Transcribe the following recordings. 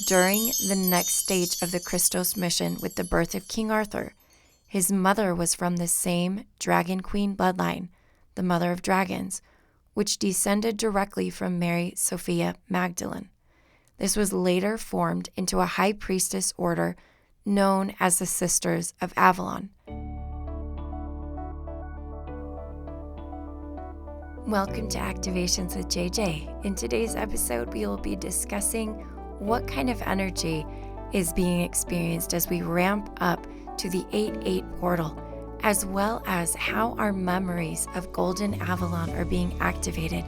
During the next stage of the Christos mission with the birth of King Arthur, his mother was from the same dragon queen bloodline, the mother of dragons, which descended directly from Mary Sophia Magdalene. This was later formed into a high priestess order known as the Sisters of Avalon. Welcome to Activations with JJ. In today's episode, we will be discussing what kind of energy is being experienced as we ramp up to the 8-8 portal, as well as how our memories of Golden Avalon are being activated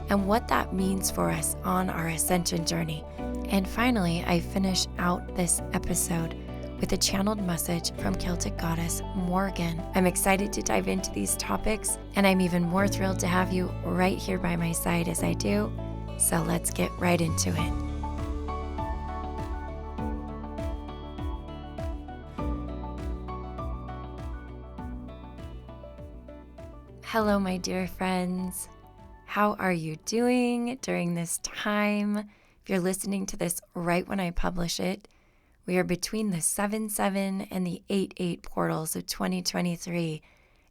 and what that means for us on our Ascension journey. And finally, I finish out this episode with a channeled message from Celtic goddess Morgen. I'm excited to dive into these topics, and I'm even more thrilled to have you right here by my side as I do. So let's get right into it. Hello, my dear friends. How are you doing during this time? If you're listening to this right when I publish it, we are between the 7-7 and the 8-8 portals of 2023,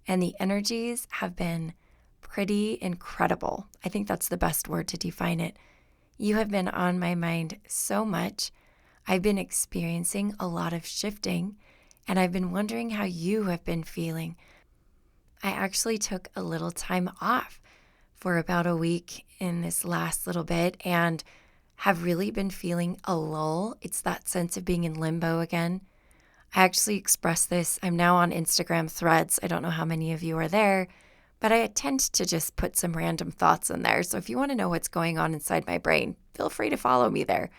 and the energies have been pretty incredible. I think that's the best word to define it. You have been on my mind so much. I've been experiencing a lot of shifting, and I've been wondering how you have been feeling. I actually took a little time off for about a week in this last little bit and have really been feeling a lull. It's that sense of being in limbo again. I actually expressed this. I'm now on Instagram threads. I don't know how many of you are there, but I tend to just put some random thoughts in there. So if you want to know what's going on inside my brain, feel free to follow me there.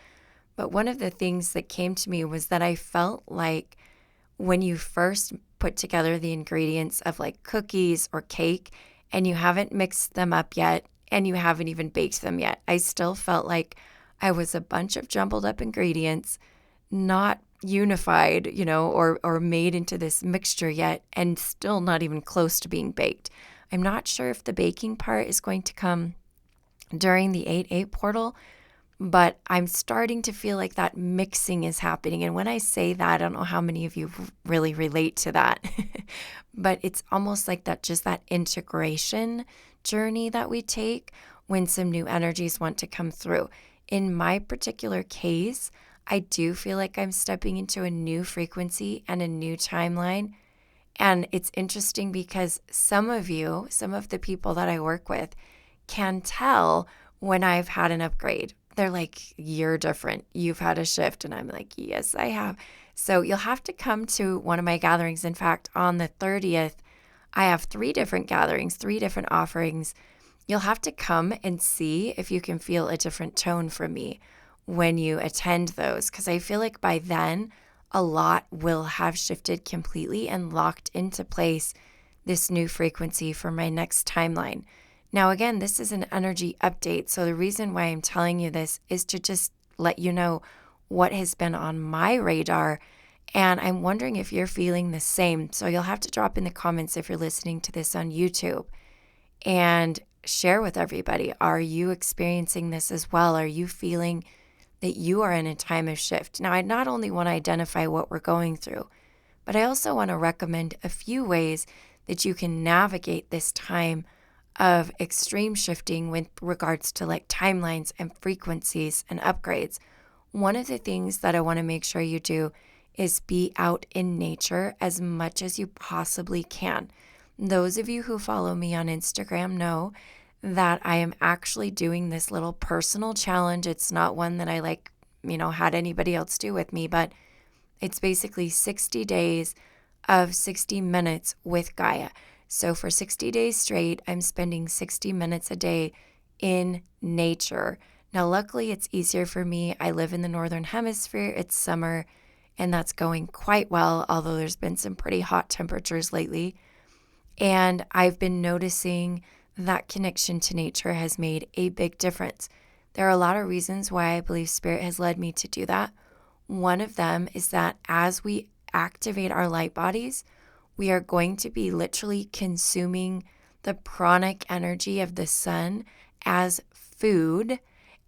But one of the things that came to me was that I felt like when you first put together the ingredients of like cookies or cake and you haven't mixed them up yet and you haven't even baked them yet, I still felt like I was a bunch of jumbled up ingredients, not unified, or made into this mixture yet, and still not even close to being baked. I'm not sure if the baking part is going to come during the 8-8 portal, but I'm starting to feel like that mixing is happening. And when I say that, I don't know how many of you really relate to that, but it's almost like that integration journey that we take when some new energies want to come through. In my particular case, I do feel like I'm stepping into a new frequency and a new timeline. And it's interesting because some of the people that I work with can tell when I've had an upgrade. They're like, you're different. You've had a shift. And I'm like, yes, I have. So you'll have to come to one of my gatherings. In fact, on the 30th, I have 3 different gatherings, 3 different offerings. You'll have to come and see if you can feel a different tone from me when you attend those, because I feel like by then a lot will have shifted completely and locked into place this new frequency for my next timeline. Now, again, this is an energy update, so the reason why I'm telling you this is to just let you know what has been on my radar, and I'm wondering if you're feeling the same. So you'll have to drop in the comments if you're listening to this on YouTube and share with everybody. Are you experiencing this as well? Are you feeling that you are in a time of shift? Now, I not only want to identify what we're going through, but I also want to recommend a few ways that you can navigate this time of extreme shifting with regards to like timelines and frequencies and upgrades. One of the things that I want to make sure you do is be out in nature as much as you possibly can. Those of you who follow me on Instagram know that I am actually doing this little personal challenge. It's not one that I had anybody else do with me, but it's basically 60 days of 60 minutes with Gaia. So for 60 days straight, I'm spending 60 minutes a day in nature. Now, luckily, it's easier for me. I live in the Northern Hemisphere. It's summer, and that's going quite well, although there's been some pretty hot temperatures lately. And I've been noticing that connection to nature has made a big difference. There are a lot of reasons why I believe Spirit has led me to do that. One of them is that as we activate our light bodies, we are going to be literally consuming the pranic energy of the sun as food,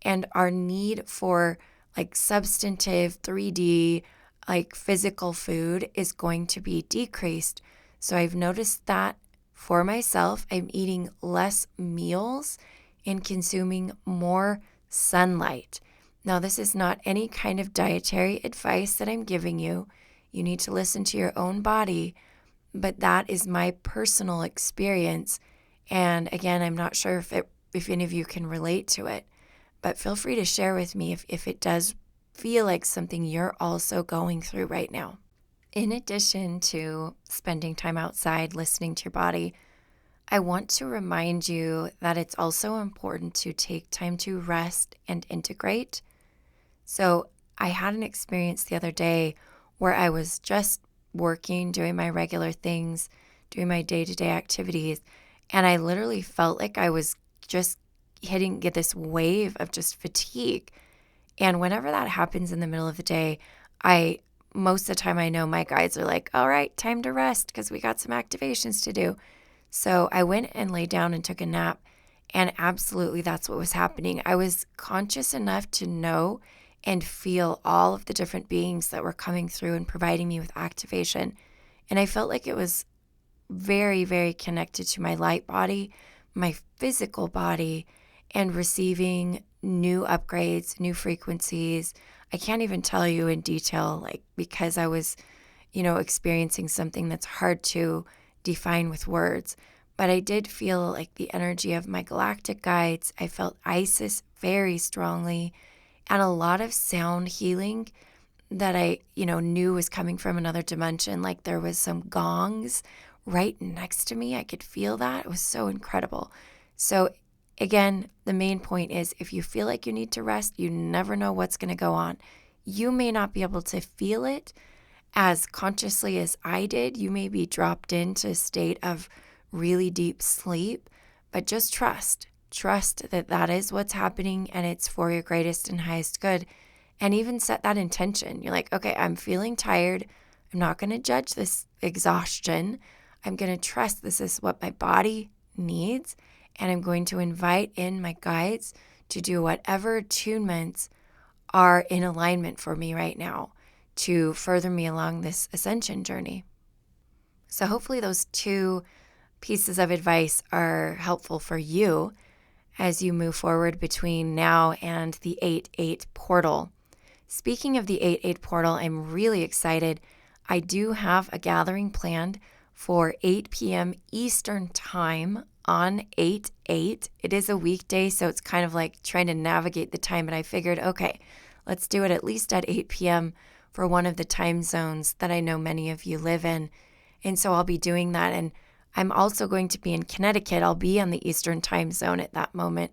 and our need for like substantive 3D, like physical food is going to be decreased. So I've noticed that for myself, I'm eating less meals and consuming more sunlight. Now, this is not any kind of dietary advice that I'm giving you. You need to listen to your own body, but that is my personal experience. And again, I'm not sure if any of you can relate to it, but feel free to share with me if it does feel like something you're also going through right now. In addition to spending time outside, listening to your body, I want to remind you that it's also important to take time to rest and integrate. So I had an experience the other day where I was just working, doing my regular things, doing my day-to-day activities, and I literally felt like I was just get this wave of just fatigue. And whenever that happens in the middle of the day, most of the time I know my guides are like, all right, time to rest because we got some activations to do. So I went and laid down and took a nap, and absolutely that's what was happening. I was conscious enough to know and feel all of the different beings that were coming through and providing me with activation. And I felt like it was very, very connected to my light body, my physical body, and receiving new upgrades, new frequencies. I can't even tell you in detail, like, because I was, experiencing something that's hard to define with words. But I did feel like the energy of my galactic guides. I felt Isis very strongly, and a lot of sound healing that I, knew was coming from another dimension. Like there was some gongs right next to me. I could feel that. It was so incredible. So again, the main point is if you feel like you need to rest, you never know what's going to go on. You may not be able to feel it as consciously as I did. You may be dropped into a state of really deep sleep, but just trust that that is what's happening and it's for your greatest and highest good. And even set that intention. You're like, okay, I'm feeling tired. I'm not going to judge this exhaustion. I'm going to trust this is what my body needs. And I'm going to invite in my guides to do whatever attunements are in alignment for me right now to further me along this ascension journey. So hopefully those two pieces of advice are helpful for you as you move forward between now and the 8/8 portal. Speaking of the 8/8 portal, I'm really excited. I do have a gathering planned for 8 p.m. Eastern time on 8/8. It is a weekday, so it's kind of like trying to navigate the time, but I figured, okay, let's do it at least at 8 p.m. for one of the time zones that I know many of you live in. And so I'll be doing that. And I'm also going to be in Connecticut. I'll be on the Eastern time zone at that moment.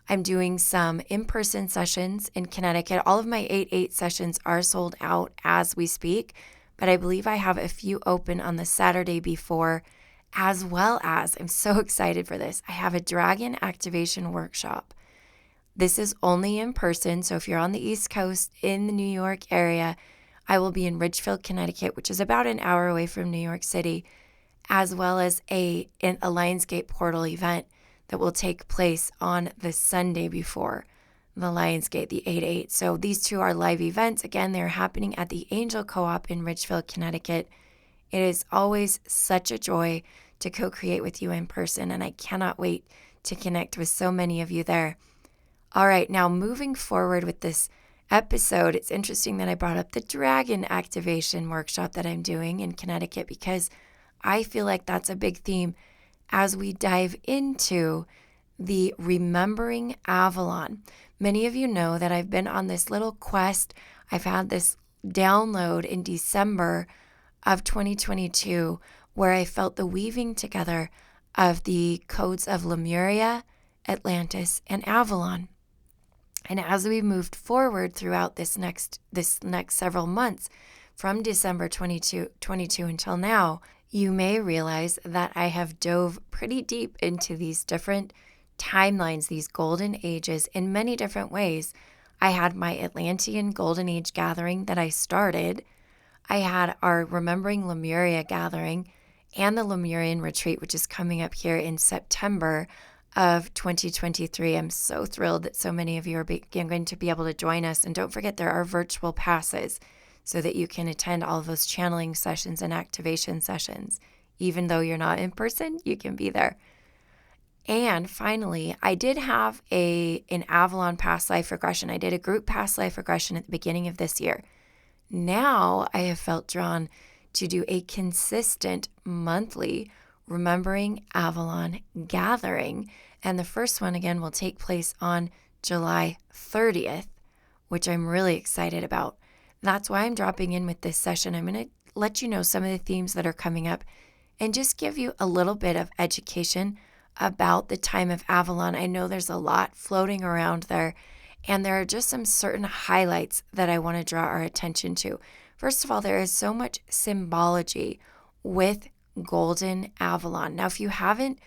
I'm doing some in-person sessions in Connecticut. All of my 8/8 sessions are sold out as we speak, but I believe I have a few open on the Saturday before, as well as, I'm so excited for this, I have a dragon activation workshop. This is only in person, so if you're on the East Coast in the New York area, I will be in Ridgefield, Connecticut, which is about an hour away from New York City, as well as an Lionsgate portal event that will take place on the Sunday before the Lionsgate, the 8/8. So these two are live events. Again, they're happening at the Angel Co-op in Ridgefield, Connecticut. It is always such a joy to co-create with you in person, and I cannot wait to connect with so many of you there. All right, now moving forward with this episode, it's interesting that I brought up the Dragon Activation Workshop that I'm doing in Connecticut because I feel like that's a big theme as we dive into the Remembering Avalon. Many of you know that I've been on this little quest. I've had this download in December of 2022 where I felt the weaving together of the codes of Lemuria, Atlantis, and Avalon. And as we moved forward throughout this next several months, from December 2022 until now, you may realize that I have dove pretty deep into these different timelines, these golden ages in many different ways. I had my Atlantean Golden Age gathering that I started. I had our Remembering Lemuria gathering and the Lemurian retreat, which is coming up here in September of 2023. I'm so thrilled that so many of you are going to be able to join us. And don't forget, there are virtual passes so that you can attend all of those channeling sessions and activation sessions. Even though you're not in person, you can be there. And finally, I did have an Avalon past life regression. I did a group past life regression at the beginning of this year. Now I have felt drawn to do a consistent monthly Remembering Avalon gathering. And the first one, again, will take place on July 30th, which I'm really excited about. That's why I'm dropping in with this session. I'm going to let you know some of the themes that are coming up and just give you a little bit of education about the time of Avalon. I know there's a lot floating around there, and there are just some certain highlights that I want to draw our attention to. First of all, there is so much symbology with Golden Avalon. Now, if you haven't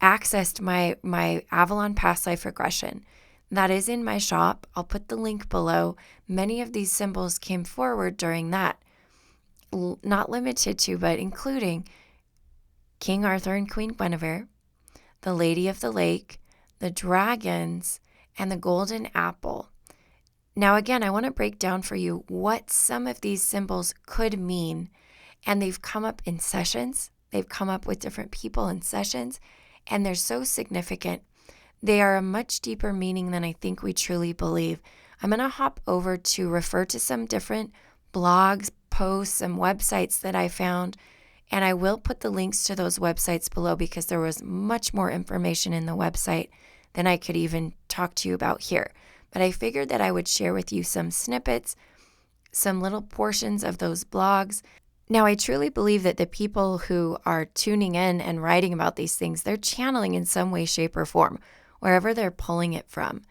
accessed my Avalon past life regression, that is in my shop. I'll put the link below. Many of these symbols came forward during that. Not limited to, but including King Arthur and Queen Guinevere, the Lady of the Lake, the dragons, and the golden apple. Now, again, I want to break down for you what some of these symbols could mean. And they've come up in sessions. They've come up with different people in sessions, and they're so significant. They are a much deeper meaning than I think we truly believe. I'm going to hop over to refer to some different blogs, posts, and websites that I found. And I will put the links to those websites below because there was much more information in the website than I could even talk to you about here. But I figured that I would share with you some snippets, some little portions of those blogs. Now, I truly believe that the people who are tuning in and writing about these things, they're channeling in some way, shape, or form, wherever they're pulling it from.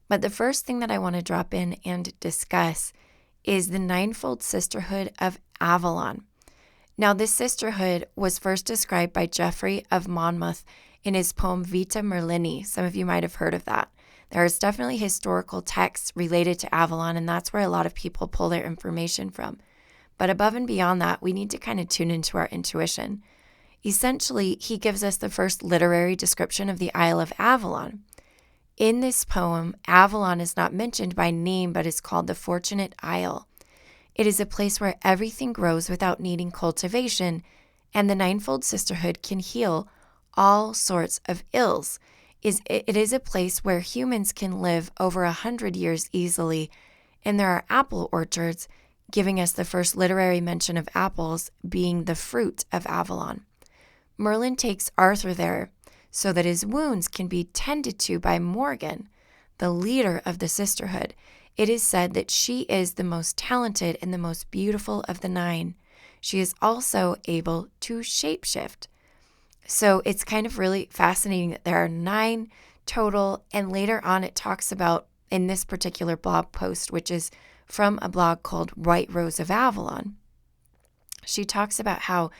But the first thing that I want to drop in and discuss is the Ninefold Sisterhood of Avalon. Now, this sisterhood was first described by Geoffrey of Monmouth in his poem Vita Merlini. Some of you might have heard of that. There is definitely historical texts related to Avalon, and that's where a lot of people pull their information from. But above and beyond that, we need to kind of tune into our intuition. Essentially, he gives us the first literary description of the Isle of Avalon. In this poem, Avalon is not mentioned by name, but is called the Fortunate Isle. It is a place where everything grows without needing cultivation, and the Ninefold Sisterhood can heal all sorts of ills. It is a place where humans can live over 100 years easily, and there are apple orchards, giving us the first literary mention of apples being the fruit of Avalon. Merlin takes Arthur there so that his wounds can be tended to by Morgen, the leader of the sisterhood. It is said that she is the most talented and the most beautiful of the 9. She is also able to shapeshift. So it's kind of really fascinating that there are 9 total, and later on it talks about, in this particular blog post, which is from a blog called White Rose of Avalon, she talks about how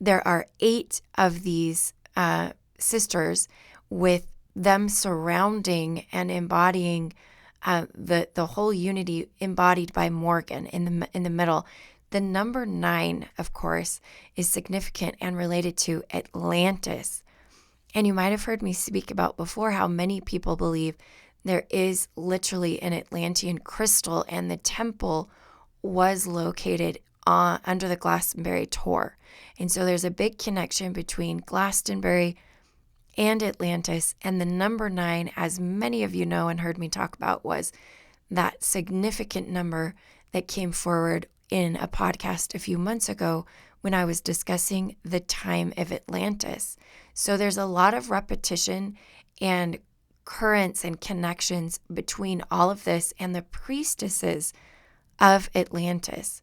there are 8 of these sisters, with them surrounding and embodying the whole unity embodied by Morgen in the middle. The number 9, of course, is significant and related to Atlantis. And you might have heard me speak about before how many people believe there is literally an Atlantean crystal, and the temple was located under the Glastonbury Tor. And so there's a big connection between Glastonbury and Atlantis. And the number 9, as many of you know and heard me talk about, was that significant number that came forward in a podcast a few months ago when I was discussing the time of Atlantis. So there's a lot of repetition and currents and connections between all of this and the priestesses of Atlantis.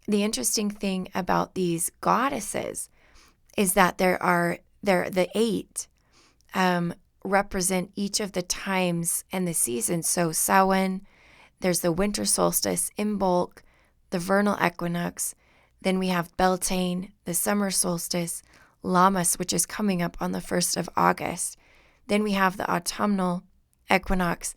The interesting thing about these goddesses is that the 8 represent each of the times and the seasons. So Samhain, there's the winter solstice, Imbolc, the vernal equinox. Then we have Beltane, the summer solstice, Lammas, which is coming up on the 1st of August. Then we have the autumnal equinox,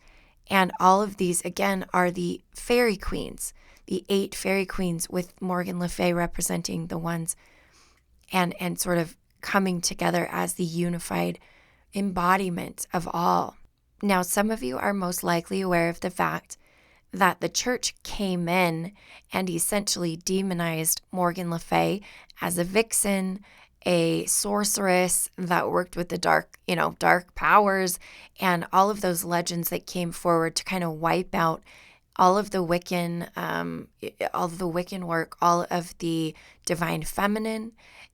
and all of these, again, are the fairy queens, the 8 fairy queens, with Morgan Le Fay representing the ones and sort of coming together as the unified embodiment of all. Now, some of you are most likely aware of the fact that the church came in and essentially demonized Morgan Le Fay as a vixen, a sorceress that worked with the dark powers, and all of those legends that came forward to kind of wipe out all of the Wiccan work, all of the divine feminine,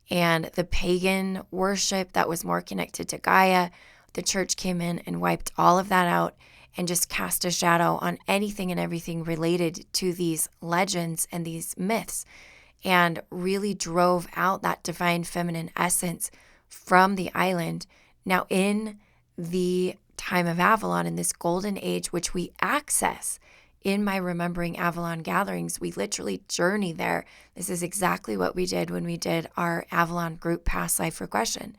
and the pagan worship that was more connected to Gaia. The church came in and wiped all of that out and just cast a shadow on anything and everything related to these legends and these myths, and really drove out that divine feminine essence from the island. Now, in the time of Avalon, in this golden age, which we access in my Remembering Avalon gatherings, we literally journey there. This is exactly what we did when we did our Avalon group past life regression.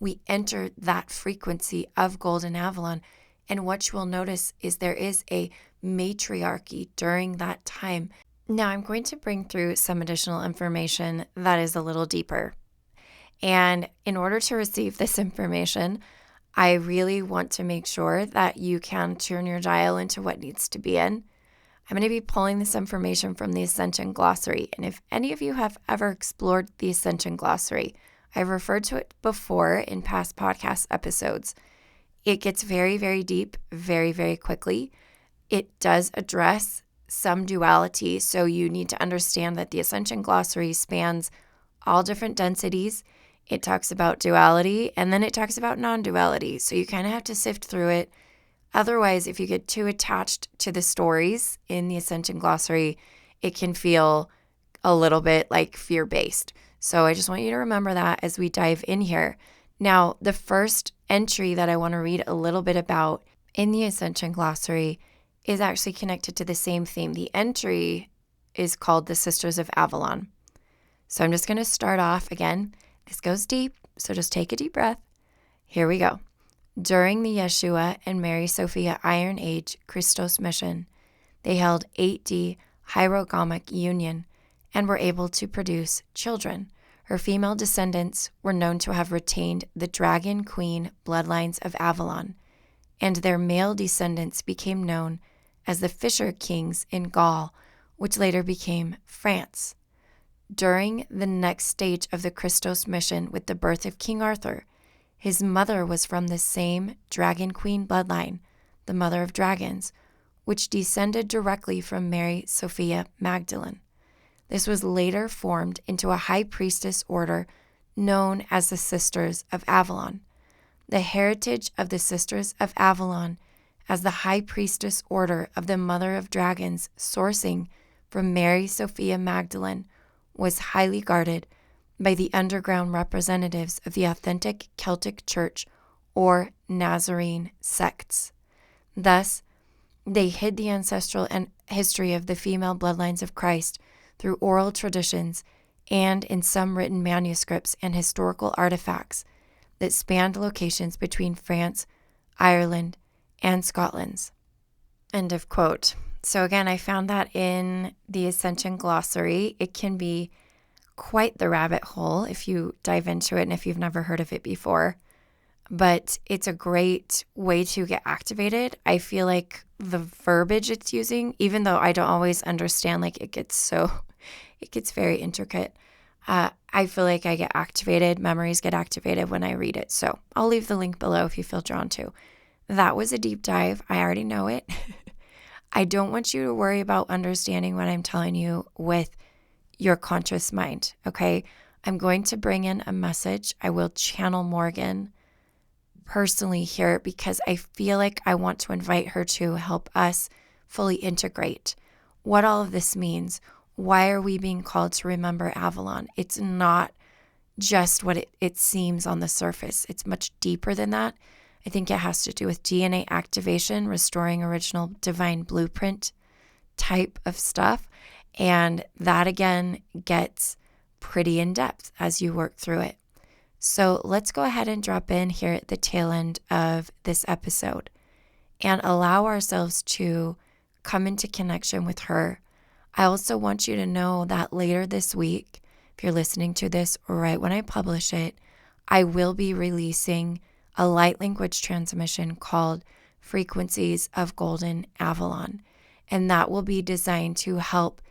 We entered that frequency of Golden Avalon. And what you will notice is there is a matriarchy during that time. Now, I'm going to bring through some additional information that is a little deeper. And in order to receive this information, I really want to make sure that you can turn your dial into what needs to be in. I'm going to be pulling this information from the Ascension glossary. And if any of you have ever explored the Ascension glossary, I've referred to it before in past podcast episodes. It gets very, very deep, very, very quickly. It does address some duality, so you need to understand that the Ascension glossary spans all different densities. It talks about duality, and then it talks about non-duality, so you kind of have to sift through it. Otherwise, if you get too attached to the stories in the Ascension glossary, it can feel a little bit like fear-based. So I just want you to remember that as we dive in here. Now, the first entry that I want to read a little bit about in the Ascension glossary is actually connected to the same theme. The entry is called the Sisters of Avalon. So I'm just going to start off again. This goes deep, so just take a deep breath. Here we go. During the Yeshua and Mary Sophia Iron Age Christos mission, they held 8D hierogamic union and were able to produce children. Her female descendants were known to have retained the dragon queen bloodlines of Avalon, and their male descendants became known as the Fisher Kings in Gaul, which later became France. During the next stage of the Christos mission with the birth of King Arthur, his mother was from the same dragon queen bloodline, the mother of dragons, which descended directly from Mary Sophia Magdalene. This was later formed into a high priestess order known as the Sisters of Avalon. The heritage of the Sisters of Avalon as the high priestess order of the Mother of Dragons sourcing from Mary Sophia Magdalene was highly guarded by the underground representatives of the authentic Celtic Church or Nazarene sects. Thus, they hid the ancestral and history of the female bloodlines of Christ through oral traditions and in some written manuscripts and historical artifacts that spanned locations between France, Ireland, and Scotland. End of quote. So again, I found that in the Ascension glossary. It can be quite the rabbit hole if you dive into it and if you've never heard of it before. But it's a great way to get activated. I feel like the verbiage it's using, even though I don't always understand, like it gets very intricate. I feel like I get activated, memories get activated when I read it. So I'll leave the link below if you feel drawn to. That was a deep dive. I already know it. I don't want you to worry about understanding what I'm telling you with your conscious mind, okay? I'm going to bring in a message. I will channel Morgen personally here because I feel like I want to invite her to help us fully integrate what all of this means. Why are we being called to remember Avalon? It's not just what it seems on the surface. It's much deeper than that. I think it has to do with DNA activation, restoring original divine blueprint type of stuff. And that, again, gets pretty in depth as you work through it. So let's go ahead and drop in here at the tail end of this episode and allow ourselves to come into connection with her. I also want you to know that later this week, if you're listening to this right when I publish it, I will be releasing a light language transmission called Frequencies of Golden Avalon. And that will be designed to help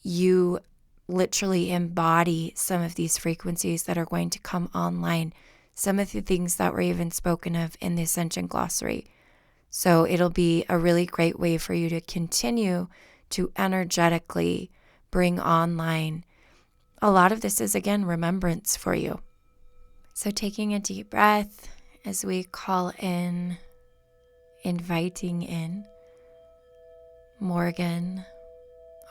you literally embody some of these frequencies that are going to come online, some of the things that were even spoken of in the Ascension glossary. So it'll be a really great way for you to continue to energetically bring online. A lot of this is, again, remembrance for you. So taking a deep breath as we call in, inviting in Morgen,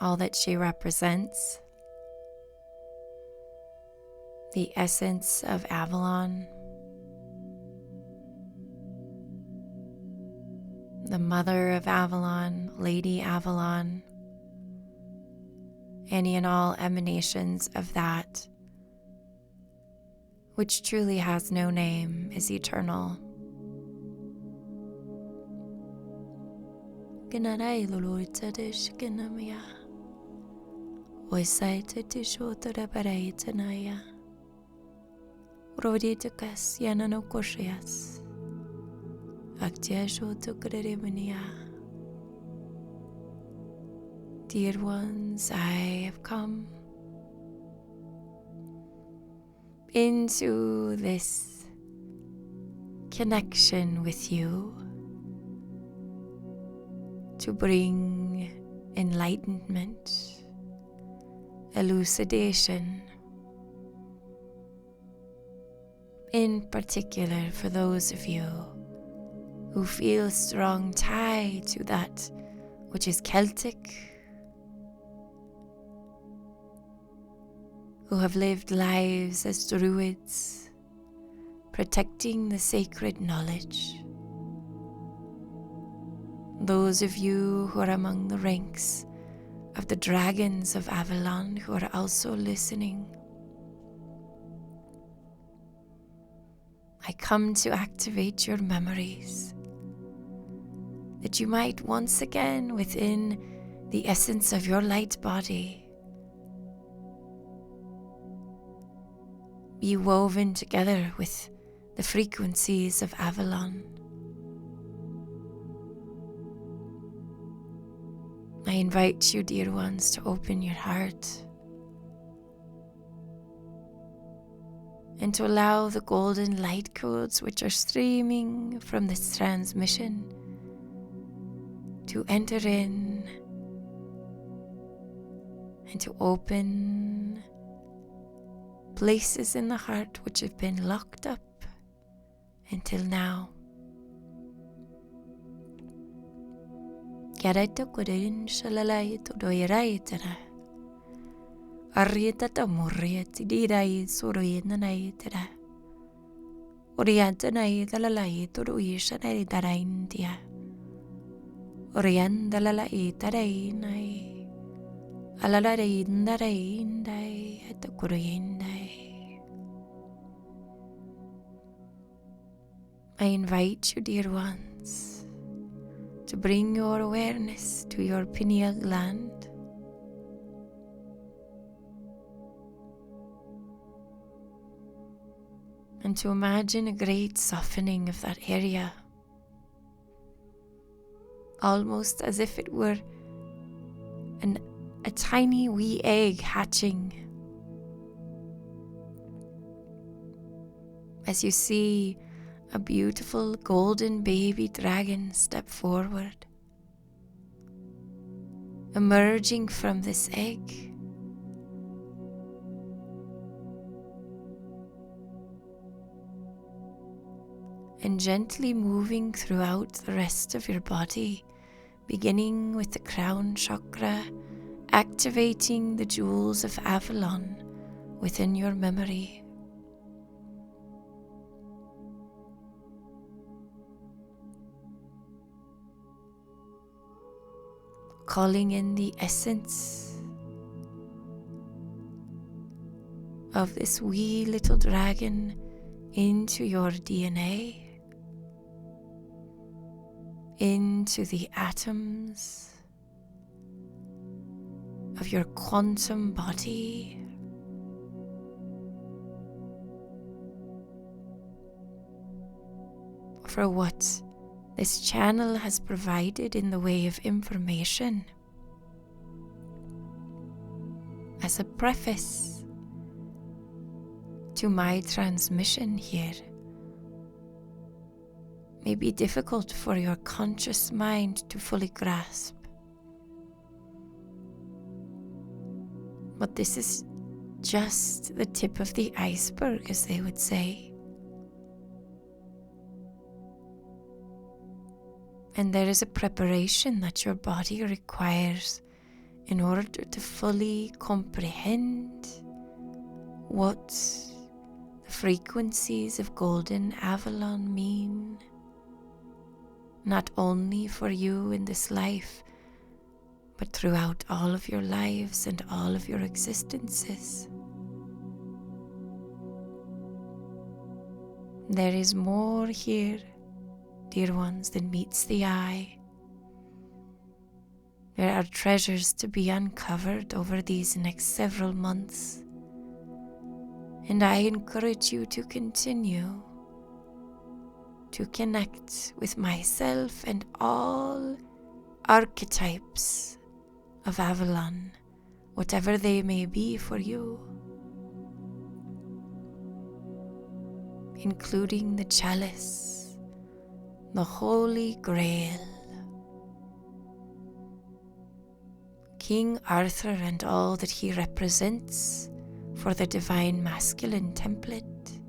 all that she represents, the essence of Avalon, the mother of Avalon, Lady Avalon, any and all emanations of that which truly has no name, is eternal. Dear ones, I have come into this connection with you to bring enlightenment, elucidation, in particular for those of you who feel a strong tie to that which is Celtic, who have lived lives as druids, protecting the sacred knowledge. Those of you who are among the ranks of the dragons of Avalon who are also listening. I come to activate your memories, that you might once again, within the essence of your light body, be woven together with the frequencies of Avalon. I invite you, dear ones, to open your heart and to allow the golden light codes which are streaming from this transmission to enter in and to open places in the heart which have been locked up until now. Keraita kurin shalalai to doiraitera. Arrieta tamurriet dirai suruinanaitera. Orientanai dalalai to ruishanai daraindia. Oriendalalai tarainai. Alalaraindaraindai at the Kurindai. I invite you, dear ones, to bring your awareness to your pineal gland. And to imagine a great softening of that area, almost as if it were a tiny wee egg hatching. As you see a beautiful golden baby dragon step forward, emerging from this egg. And gently moving throughout the rest of your body, beginning with the crown chakra, activating the jewels of Avalon within your memory. Calling in the essence of this wee little dragon into your DNA, into the atoms of your quantum body. for what this channel has provided in the way of information. As a preface to my transmission here, may be difficult for your conscious mind to fully grasp. But this is just the tip of the iceberg, as they would say. And there is a preparation that your body requires in order to fully comprehend what the frequencies of Golden Avalon mean, not only for you in this life, but throughout all of your lives and all of your existences. There is more here, dear ones, than meets the eye. There are treasures to be uncovered over these next several months, and I encourage you to continue to connect with myself and all archetypes of Avalon, whatever they may be for you, including the chalice, the Holy Grail, King Arthur and all that he represents for the divine masculine template,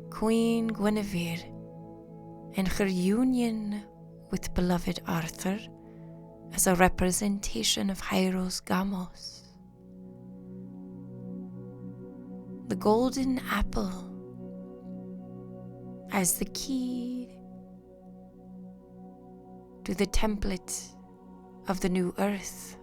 Queen Guinevere and her union with beloved Arthur as a representation of Hyros Gamos, the golden apple as the key to the template of the new earth,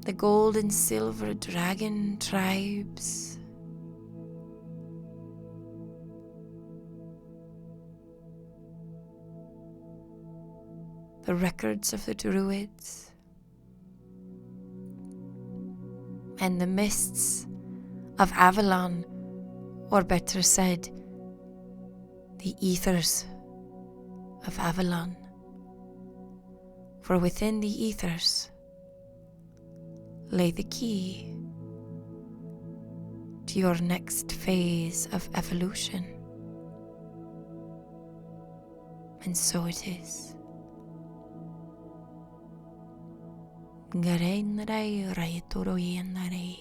the gold and silver dragon tribes, the records of the Druids, and the mists of Avalon, or better said, the ethers of Avalon. For within the ethers lay the key to your next phase of evolution. And so it is. Garendarai raitoroyendarai.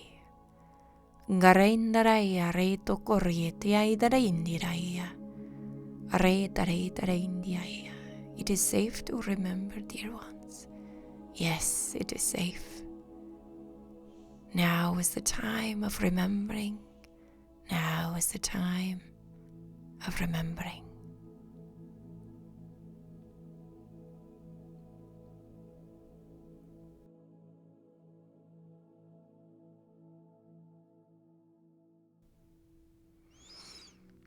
Garendarai raito korietia idarindiraya. Areitareitarindiaya. It is safe to remember, dear ones. Yes, it is safe. Now is the time of remembering. Now is the time of remembering.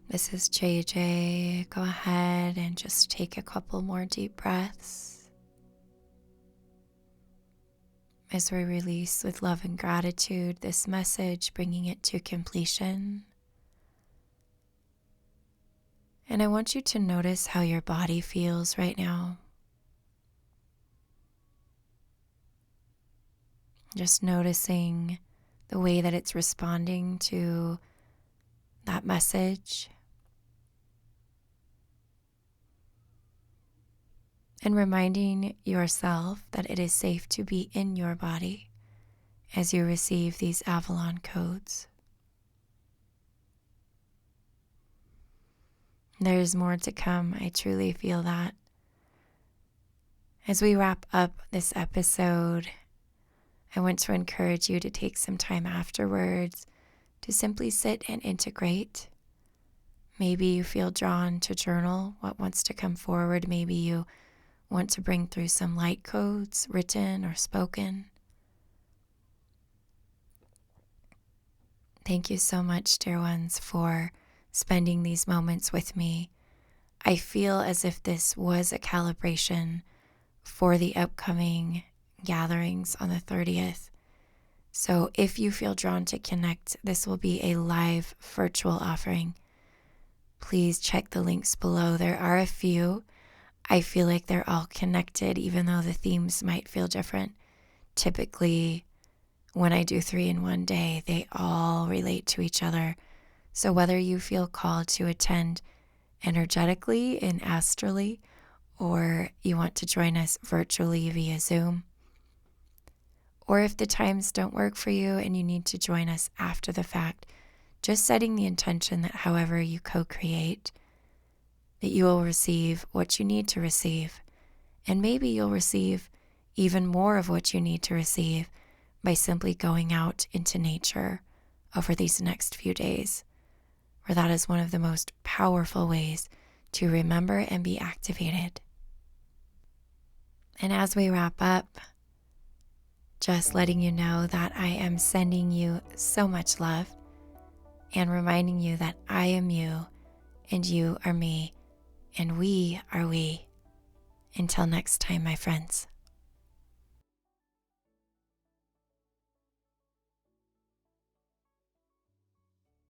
This is JJ. Go ahead and just take a couple more deep breaths as we release with love and gratitude this message, bringing it to completion. And I want you to notice how your body feels right now. Just noticing the way that it's responding to that message. And reminding yourself that it is safe to be in your body as you receive these Avalon codes. There is more to come. I truly feel that. As we wrap up this episode, I want to encourage you to take some time afterwards to simply sit and integrate. Maybe you feel drawn to journal what wants to come forward. Maybe you want to bring through some light codes, written or spoken. Thank you so much, dear ones, for spending these moments with me. I feel as if this was a calibration for the upcoming gatherings on the 30th. So if you feel drawn to connect, this will be a live virtual offering. Please check the links below. There are a few. I feel like they're all connected, even though the themes might feel different. Typically, when I do 3 in one day, they all relate to each other. So whether you feel called to attend energetically and astrally, or you want to join us virtually via Zoom, or if the times don't work for you and you need to join us after the fact, just setting the intention that however you co-create, that you will receive what you need to receive. And maybe you'll receive even more of what you need to receive by simply going out into nature over these next few days, where that is one of the most powerful ways to remember and be activated. And as we wrap up, just letting you know that I am sending you so much love and reminding you that I am you and you are me and we are we. Until next time, my friends.